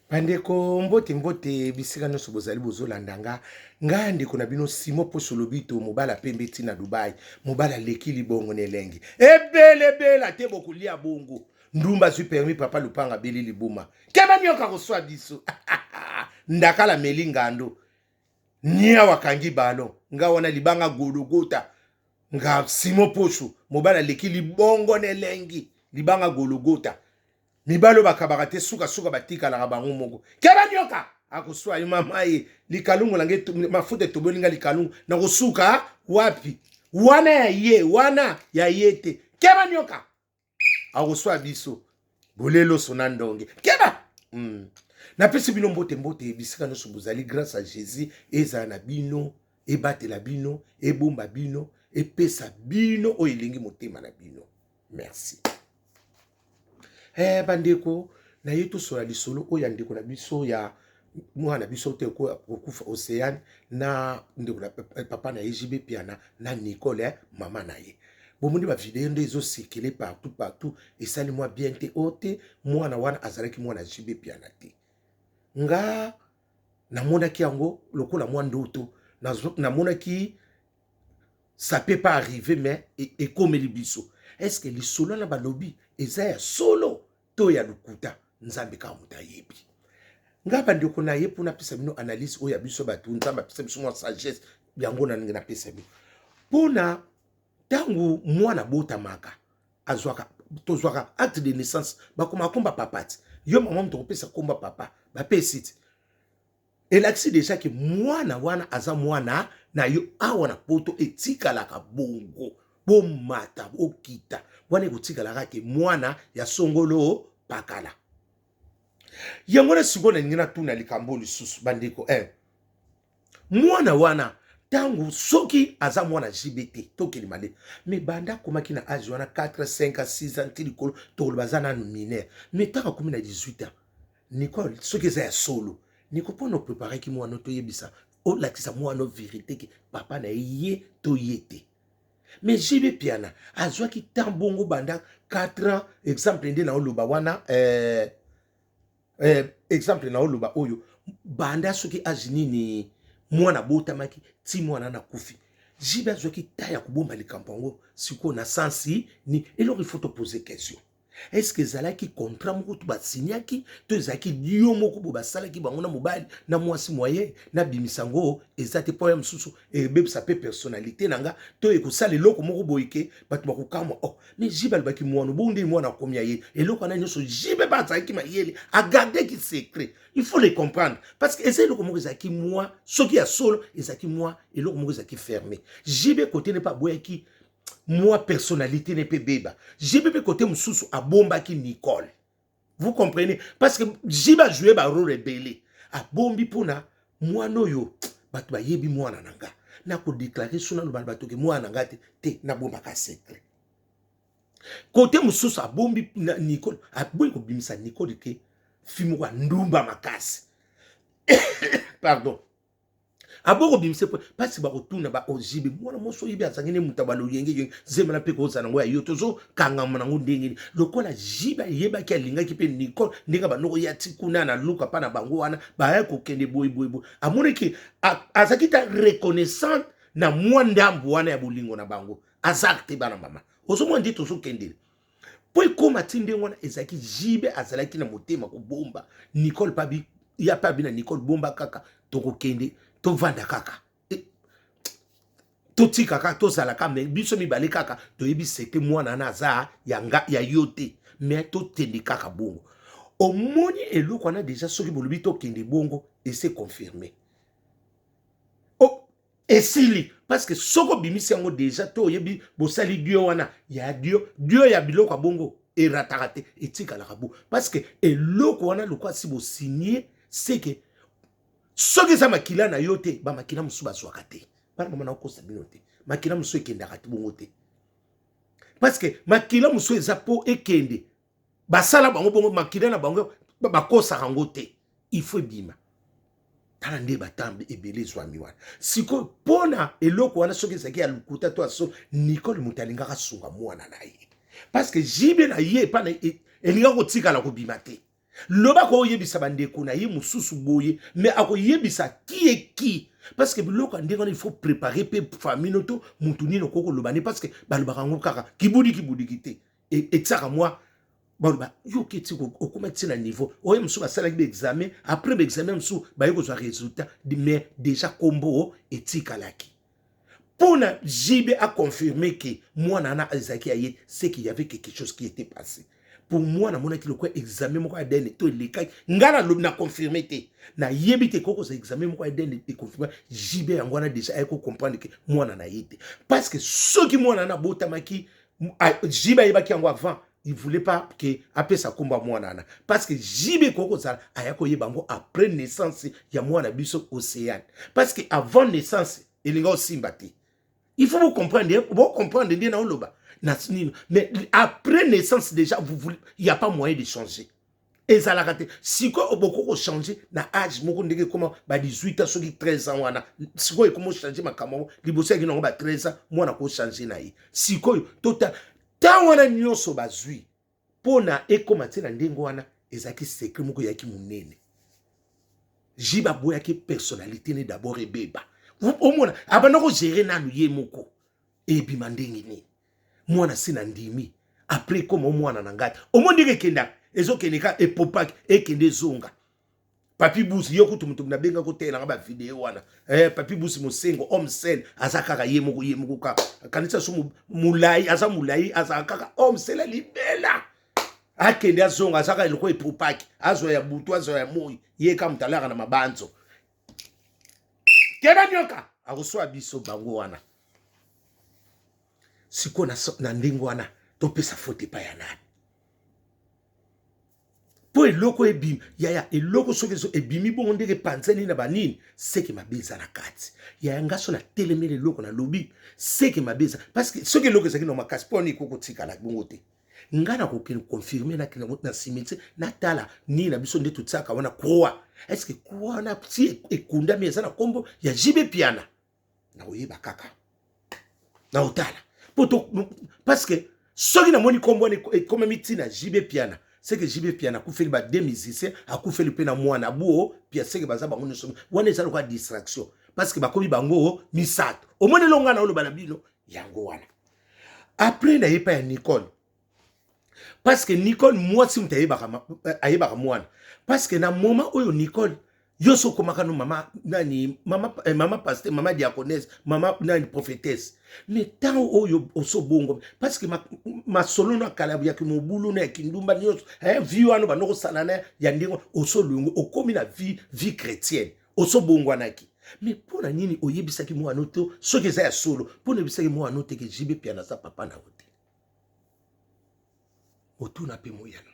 Bandeko mbote mbote bisika nyonso bozali bozolanda nga ndeko na bino Simo Poso Lobito mobala pembe tina Dubai mobala leki libongo nelengi ebele te bokulia bongo ndumba zui permis papa lupanga beli libuma keba nyoka koswa biso ndakala melingando nia wakangi balo nga wana libanga gologota nga Simo Poso mobala leki libongo nelengi libanga gologota mibalo bakabaka te suka batikalaka bango moko keba nyoka akoswa mama ye likalungu lange mafuta tobolinga likalungu na kosuka wapi wana ya ye te keba nyoka akoswa biso bolelo sona ndonge keba napesi bino mbote bisika nyonso bozali grâce à Jésus ezala na bino ebatela bino ebomba bino epesa bino oyo elingi motema na bino merci. Bandeko na ye tosola lisolo oyo ndeko na biso ya mwana biso te kokufa Océane na ndeko na papa na JB pia na Nicole mama na ye bomundi ba video nde ezosekele partout esali mwa bien te ote mwana wana azalaki mwana JB pia na te nga namonaki yango lokola mwa ndoto namonaki ça peut pas arriver mais ekomeli biso est-ce que lisolo na balobi eza ya solo to ya lukuta nzambe ka muta yebi nga bandeko na ye pona pesa bino analyse oya biso batu nzambe pesa biso mwa sagesse yango na ngena pesa bino pona tangu mwana bota maka azwaka tozwaka acte de naissance bakoma komba papati yo mama mto pesa komba papa ba pesite elakisi deja ke mwana wana aza mwana na yo awa na poto etikalaka bongo bomata okita wana ekotikalaka ke mwana ya songolo pakala yango na sikoyo ningina tuna likambo lisusu bandeko mwana wana tangu soki aza mwana JBT tokeli male me banda komaki na âge wana 4 5 6 ans tilikolo tokolo baza nanu minere me taka komi na 18 ans niko soki eza ya solo niko mpona préparer ki mwana toyebisa olakisa mwana vérité ke papa na ye toyete mais JB piana azwaki tambongo banda 4 ans exemple nde na oloba wana exemple na oloba oyo banda soki ajinini mwana botamaki ti mwana na kufi JB azwaki taya kubomba likambo yango siko na sensi ni eloko il faut te poser question. Est-ce que zalaki contrat moko to basinyaki to zaki dio moko bo basalaki bango na mobali na mwasi moyen na bimisango ezate po ya msusu e bebisa pe personnalité nanga to ekosala eloko moko boyike batu bakokama mais JB baki mwana bonde mwana komia ye eloko na nyoso JB bazaki mayele a garder ki secret il faut le comprendre parce que eza eloko moko ezaki moi soki ya solo ezaki moi eloko moko ezaki fermé JB côté n'est pas boyaki moi personnalité n'est pas beba JB côté msusu a bomba ki Nicole vous comprenez parce que JB a joué ba rôle rebelle a bombi pona moi noyo batu ba yebi mwana nanga na ko déclarer sona lo bato ke mwana nanga te na bomba ka secret côté msusu a bombi na Nicole a boy ko bimisa Nicole ke fimu kwa ndumba makasi pardon aboko bimse parce que ba retourna ba ojibe mwana moso yibi azangene mutabalo yenge zemana pe ko zana ngo ya yotozo kanga mwana ngo ndenge lokola jiba yeba ki alinga ki pe Nicole ndinga ba noko ya tikuna na luka pa na bango wana ba ya ko kende boy amone ki azakita reconnaissant na mwandambu wana ya bolingo na bango azakte bana mama ozomo ndi tozo kende po ikoma tinde wana ezaki jibe azalaki na motema ko bomba Nicole pabi ya pabi na Nicole bomba kaka toko kende to vanda kaka to tika kaka to zala kaka me biso mibale kaka to yebi sete mwana na za ya yote me to tende kaka bongo omoni eloko na déjà soki bolobi to kende bongo et c'est confirmé esili parce que soko bimisi yango déjà to yebi bosali Dieu wana ya Dieu ya biloko bongo eratakate etika la kabo parce que eloko wana lokwa si bo signer c'est que soki za makila na yote ba makila musu bazwaka te bana mama na kosa bino te makila musu ekendaka te bongo te parce que makila musu eza po ekende basala bango bongo makila na bango bakosa rango te il faut bima tala nde batambe ebele zwami wana siko pona eloko wana soki ezaki ya lukuta to aso Nicole mutalingaka sunga mwana na ye parce que jibe na ye pa na elinga kotika la kobima te loba ko yebisa bandeko na ye mususu boye mais ako yebisa qui est qui parce que biloko ndenge il faut préparer pe famille noto mutu nino koko lobani parce que balobaka ngo kaka kibudi kite et tsaka moi baloba yo keti okoma tina niveau oye musu basala ki examen après l'examen musu ba yeko zo résultat mais déjà combo etikalaki Pona JB a confirmé que moi nana Isaac aye c'est qu'il y avait quelque chose qui était passé. Pour moi na mona ki le quoi examen mo ko adene to le kai ngana lo na confirmé te na yebite koko za examen mo ko adene te confirmé JB ngwana déjà ay ko comprendre que moi nana yete parce que ceux qui moi nana botamaki JB ayebaki yango avant il voulait pas que après ça combat moi nana parce que JB koko za ayako yebango après naissance ya moi na biso océan parce que avant naissance il y a aussi mbati. Il faut vous comprendre, mais après naissance déjà, il n'y a pas moyen de changer. Et ça l'a raté. Si quoi beaucoup changer, na âge, comment 18 ans, 13 ans, si quoi comment changer ma caméra, les bossés qui n'ont pas 13 ans, moi n'a pas changé naï. Si quoi total, tant on a nion so bazui, pour na ekomate na ndengwana, ezaki secret moko yaki munene. Jiba boya ki personnalité ne d'abord et beba. Au moins, abandon gérer nanu ye moko. Et puis mandingi ni. Mwana sina ndimi. Après comme mwana nangati. Au moins dire kenda. Ezo keneka e popak e kende zonga. Papi busi yoku tumutum na benga kote na ngaba video wana. Papi busi mosengo homme sen azakaka ye moko ka. Kanisa so mulai azakaka homme sen la libela. Akende azonga azaka iloko e popak. Azo ya butu azo ya moi. Ye kamtalaka na mabanzo. Kena nyoka akoso abiso bango wana siko na ndingo wana topesa faute pa ya nani po eloko ebimi yaya eloko sokezo ebimi bongo ndenge panzani na banini seke mabeza na kati yaya ngaso na telemele eloko na lobi seke mabeza parce que soke eloko ezaki na makasi po ni koko tikala bongo te ngana ko confirmer na simite na tala ni na biso nde tutsaka wana croix est-ce que croix na ti ekunda mi ezana kombo ya JB Piana na oyeba kaka na otala poto parce que soki na moni kombo ni comme miti na JB Piana c'est que JB Piana ku feli ba deux musiciens a ku feli pe na mwana buo pia c'est que baza bango nso wana ezana kwa distraction parce que bakomi bango misato omoni longa na oloba na bino yango wana après na yepa ya Nicole. Parce que Nicole, moi, si ayebaka mwana. Parce que na moment où Nicole, yoso komaka no mama nani mama pasteur, mama diaconesse, mama nani prophétesse. Mais tant oyo oso bongo parce que ma solo na kalabu ya kimobulu na kindumba nyoso, vie wana banoko salana ya ndingo oso lungu okomi na vie chrétienne. Oso bongo anaki. Mais pour la nini oyebisaki mwana to, so ke za ya solo, pour ne bisaki mwana to ke JB Piana sa papa na wote. Otuna pe moyano.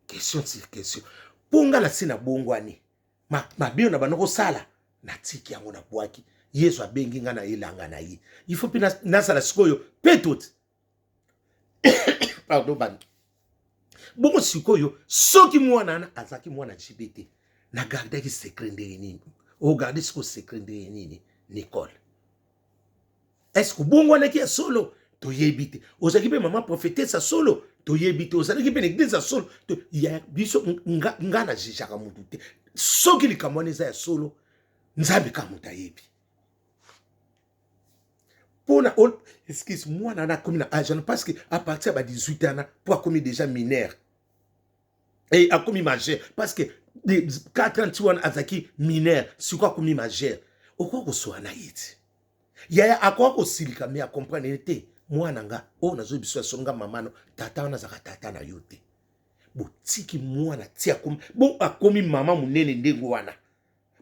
Question sur question. Ponga la sina bongwani. Ma bio na banoko sala. Na tiki yango na bwaki. Yesu abengi nga na elanga na ye. Il faut pina nasala sikoyo. Petout. Pardon ban. Bongo sikoyo. Soki mwana na azaki mwana JBT. Na garde ki secret ndenge nini. O garde siko secret ndenge nini. Nicole. Est-ce que bongwana ki ya solo? To yebite. Ozaki pe maman prophétesse solo. To yebite. Ozaki pe l'église solo. To ya biso nga na jijaka mutu te. Soki likamwana eza ya solo. Nzambe ka muta yebi. Pona excuse moi na komi na agent parce que à partir de 18 ans pour komi déjà mineur. Et a komi majeur parce que 41 azaki mineur, si quoi komi majeur. Okwa ko so na yiti. Yaya akwa ko silika me a comprendre te. Mwana nga o nazo biso songa mamano tata wana zaka tata na yote bo tiki mwana tia komi bo akomi mama munene ndengo wana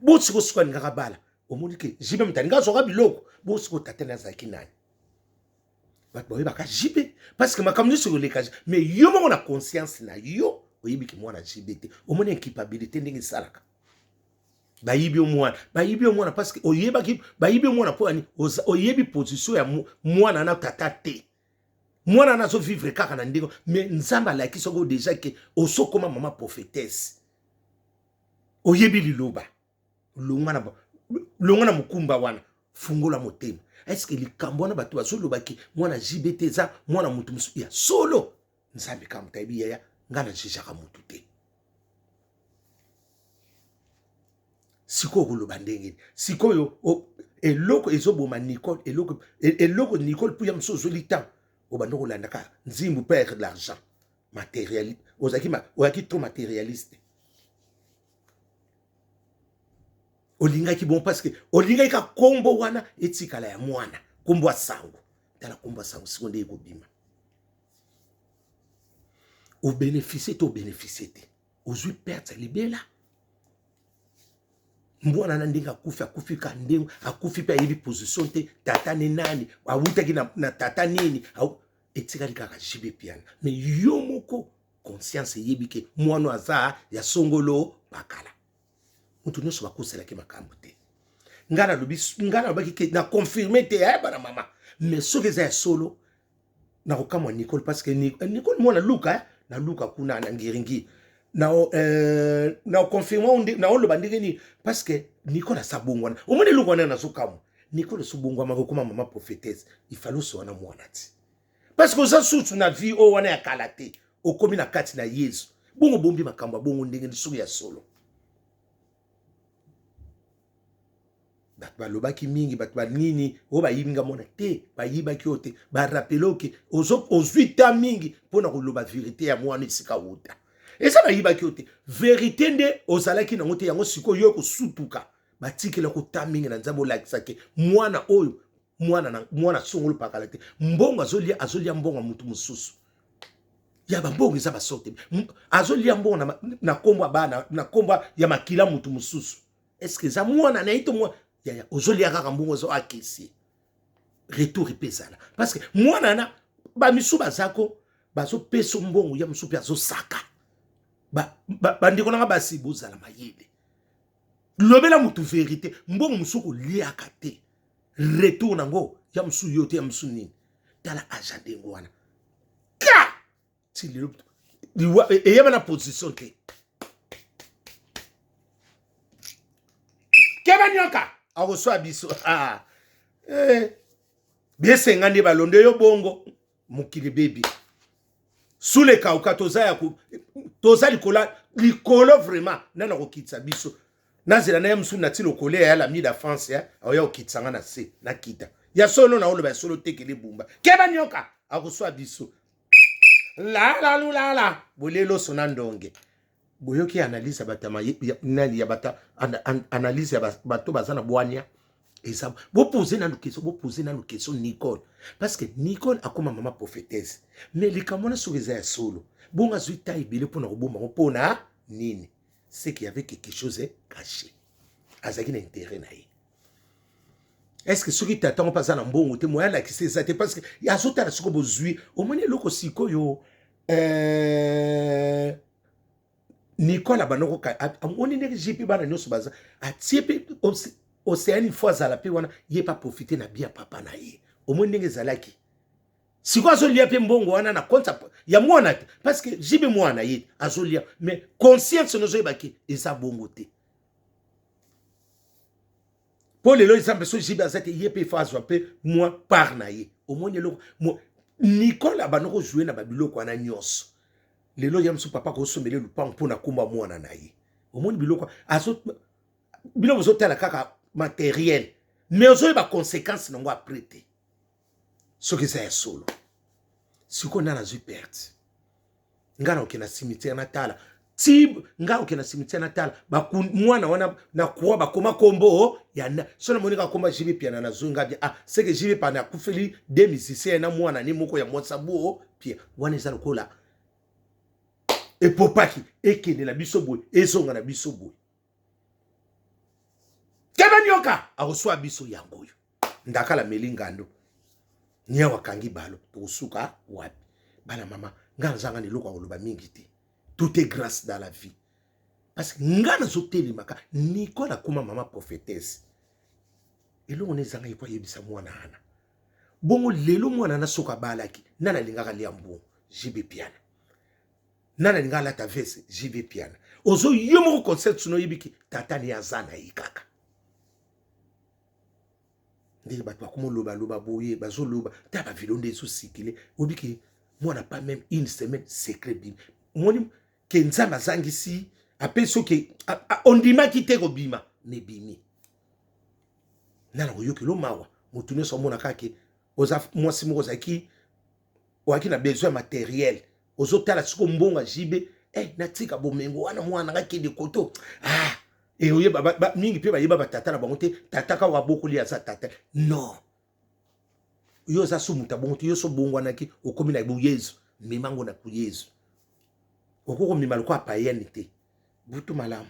bo siko siko ngaka bala omoni ke jibe mtani nga zoka biloko bo siko tata na zaki nani bat boye baka jibe parce que makamni sur le cas mais yo mo na conscience na yo oyibi ki mwana jibe te omoni incapabilité ndenge salaka bayibi omwana parce que oyeba ki bayibi omwana po ani oyebi position ya mwana na tata te mwana na zo vivre kaka na ndingo mais nzamba la ki soko déjà que oso koma mama prophétesse oyebi liloba longa na mukumba wana fungola motema est-ce que likambo na bato bazo loba ki mwana JBT za mwana mutu musu ya solo nzambe ka mutayibi ya ngana jijaka mutu te siko koloba ndenge sikoyo eloko ezoboma Nicole eloko Nicole pour yamso zolita obando kolandaka nzimbu perd l'argent matériel ozaki trop matérialiste olingaki bon parce que olingaki ka kombo wana etikala ya mwana kombo sango tala kombo sango sikonde ekobima au bénéficier ozwi perte libela mbwana na ndenge akufi ka ndenge akufi pe ayebi position te tata ne nani awutaki na tata nini etikali kaka jibe piana mais yo moko conscience yebi ke mwana aza ya songolo bakala mutu nyonso bakoselaki makambo te ngana lobaki ke na confirmer te bana mama mais soki eza ya solo na kokamwa Nicole parce que Nicole mwana luka na luka kuna na ngiringi na confirmer na oloba ndenge ni parce que Nicole a sabongwana omone luka wana na sokamwa Nicole sobongwa kokoma mama prophétesse il fallait so na mwana ti parce que oza sutu na vie o wana ya kalate okomi na kati na Yesu bongo bombi makambo bongo ndenge ni soki ya solo bat balobaki mingi bat banini o bayibinga mona te bayibaki ote ba rappeloke ozwita mingi pona koloba vérité ya mwana esika wuta esa bayibaki ote vérité nde ozalaki na ngote yango siko yo ko sutuka batikela ko taminga na nzambo lakisake mwana oyo mwana songolo pakala te mbongo azolia mbongo mutu mususu ya bambongo eza basote azolia mbongo na kombo bana na kombo ya makila mutu mususu est-ce que za mwana na ito mwana ya ozolia kaka mbongo zo akisi retour epezala parce que mwana na ba misu bazako bazo peso mbongo ya musu pe azo saka ba ndiko na basi bozala mayele lobela mutu vérité mbongo musu ko liaka te retour nango ya musu yote ya musu nini tala agenda ngwana ka ti liwa eyeba na position te keba nyoka akoso biso besenga nde balonde yo bongo mokili bebi sule kauka toza likolo vraiment nana kokitisa biso nazela na yamsu na tilo kole ya la mi da France ya oya okitsanga na se na kita ya solo na oloba solo tekele bumba keba nyoka akoso biso la bolelo sona ndonge boyoki analyse batama nani ya bata analyse ya bato bazana bwania eza bo poser na question Nicole parce que Nicole akoma mama prophétesse mais likamona sokeza ya solo bonga zuita ibile pona kobomba pona nini c'est qu'il y avait quelque chose caché azaki na intérêt na ye est-ce que soki tata pas za na mbongo te moya la kisi ça te parce que ya zota la soko bozui au moins loko sikoyo Nicole abanoko amoni ndenge jipi bana nyoso baza atiepe océane fois za la pe wana ye pas profiter na bien papa na ye au moins ndenge zalaki siko azolia pe mbongo wana na konta ya mwana te parce que jibe mwana ye azolia mais conscience nozo yebaki eza bongo te pour les exemple so jibe azate ye pe phase pe moi par na ye au moins lelo Nicole abanoko jouer na babiloko wana nyonso lelo yamsu papa ko somele lupang pona kumba mwana na ye au moins biloko biloko zotala kaka matériel mais ozo ba conséquences nango après te ce que c'est solo siko nana zui perte ngana okena cimetière natala ti ngana okena cimetière natala ba mwana wana na kuwa ba koma kombo ya sona monika komba jibi piana na zunga bi c'est que jibi pana kufeli 2006 na mwana ni moko ya motsabu pia wana za lokola epopaki ekene na biso boy ezonga na biso boy kebanyoka akoswa biso yango yo ndakala melingando nya wakangi balo tosuka wapi bana mama ngana zanga ni loko akoloba mingi te tout est grâce dans la vie parce que ngana zoteli maka Nicole akoma mama prophétesse elo on ezanga yekwa yebisa mwana ana bongo lelo mwana na soka balaki nana lingaka liambo jibe piana nana lingala ta vese jibe piana ozo yomo concept suno yibiki tata ni azana yikaka ndenge bato bakoma loba boye bazoloba ta ba vidéo ndezo sikile obiki mwana pas même une semaine secret bim moni ke nzamba zangisi apeso ke on dima kite ko bima mebimi nana koyoki lo mawa motu nyonso omona kake oza mwasi moko ozalaki oaki na besoin matériel ozotala siko mbonga jibe natika bomengo wana mwana ngakende koto oyeba mingi mpe bayeba batata na bango te tata ka wabokoli aza tata non yo oza so muta bongo te yo so bongwanaki okomi na buyezu memango na kuyezu okoko mema lokwa payenne te butu malamu